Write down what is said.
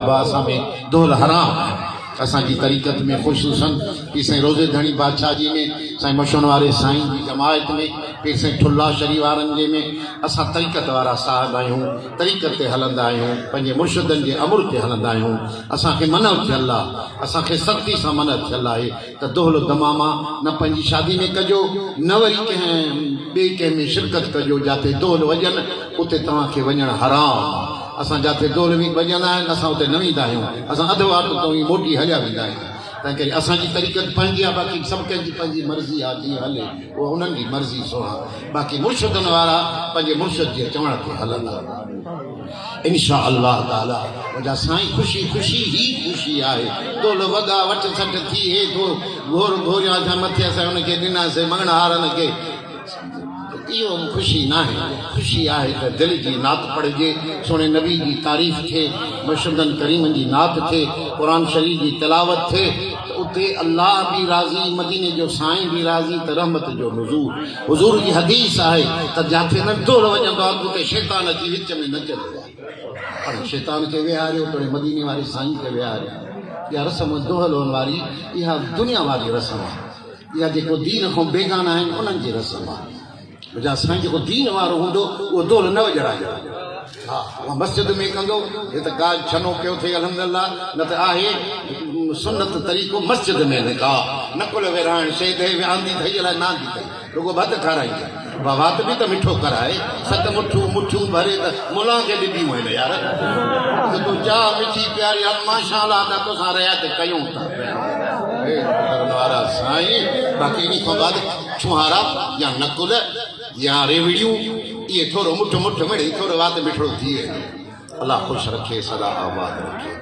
असां में दोल हराम असांजी तरीक़त में ख़ुशूसन पीर साईं रोज़े धणी बादशाहजी में साईं मशण वारे साईं जी जमायत में पीर साईं ठुल्ला शरीफ़ वारनि जे में असां तरीक़त वारा साहिब आहियूं, तरीक़त ते हलंदा आहियूं, पंहिंजे मुर्शिदनि जे अमर ते हलंदा आहियूं। असांखे मन थियल आहे, असांखे सख़्ती सां मन थियल आहे त दोहल दमामा न पंहिंजी शादी में कजो, न वरी कंहिं ॿिए कंहिं में शिरकत कजो जिते दोहल वॼनि उते तव्हांखे वञणु हराम। असां जिते दोल बि वॼंदा आहिनि असां उते न वेंदा आहियूं, असां अधु वाट तां ई मोटी हलिया वेंदा आहियूं। तंहिं करे असांजी तरीक़त पंहिंजी आहे, बाक़ी सभु कंहिंजी पंहिंजी मर्ज़ी आहे, जीअं हले उहा उन्हनि जी मर्ज़ी सोहा। बाक़ी मुर्शिदनि वारा पंहिंजे मुर्शिद जे चवण ते हलंदा इंशा अल्लाह ताला। मुंहिंजा साईं ख़ुशी ख़ुशी ई ख़ुशी आहे। दोल वॻा वठ सठ थी हे थो घोर घोरिया था मथे असां हुनखे ॾिनासीं मंगणहारनि खे, इहो ख़ुशी न आहे। ख़ुशी आहे त दिलि जी नात पढ़िजे, सोने नबी जी तारीफ़ थिए, मुर्शिदनि करीमनि जी नात थिए, क़ुरान शरीफ़ जी तिलावत थिए त उते अल्लाह बि राज़ी, मदीने जो साईं बि राज़ी, त रहमत जो नुज़ूल। हुज़ूर जी हदीस आहे त जिथे न दोल वॼंदो आहे उते शैतान अची विच में नचंदो आहे। पर शैतान खे विहारियो त मदीने वारे साईं खे विहारियो। इहा रस्म दोहल वारी, इहा दुनिया वारी रस्म आहे, इहा जेको दीन खां बेगाना आहिनि उन्हनि जी रस्म आहे। मुंहिंजा साईं जेको दीन वारो हूंदो उहो दोल न वॼाइजो। हा, उहा मस्जिद में कंदो, हे त गाज छनो पियो थिए अल्हम्दुलिल्लाह, न त आहे सुन्नत तरीक़ो मस्जिद में निकाह, नकुल विरहाइण, शैद विहांदी ठही अलाए नांदी ठही, रुॻो भत खाराईंदी, वात बि त मिठो कराए, सत मुठियूं भरे त मुला खे ॾिबियूं आहिनि यार। तूं चाह मिठी प्यारी माशा अल्लाह त तोसां रियात कयूं था वारा साईं। बाक़ी इन खां बाद छुहारा या नकुल या रेवड़ियूं इहे थोरो मुठ मिड़े, थोरो वात मिठो थिए। अल्लाह ख़ुशि रखे, सदा आबाद रखे।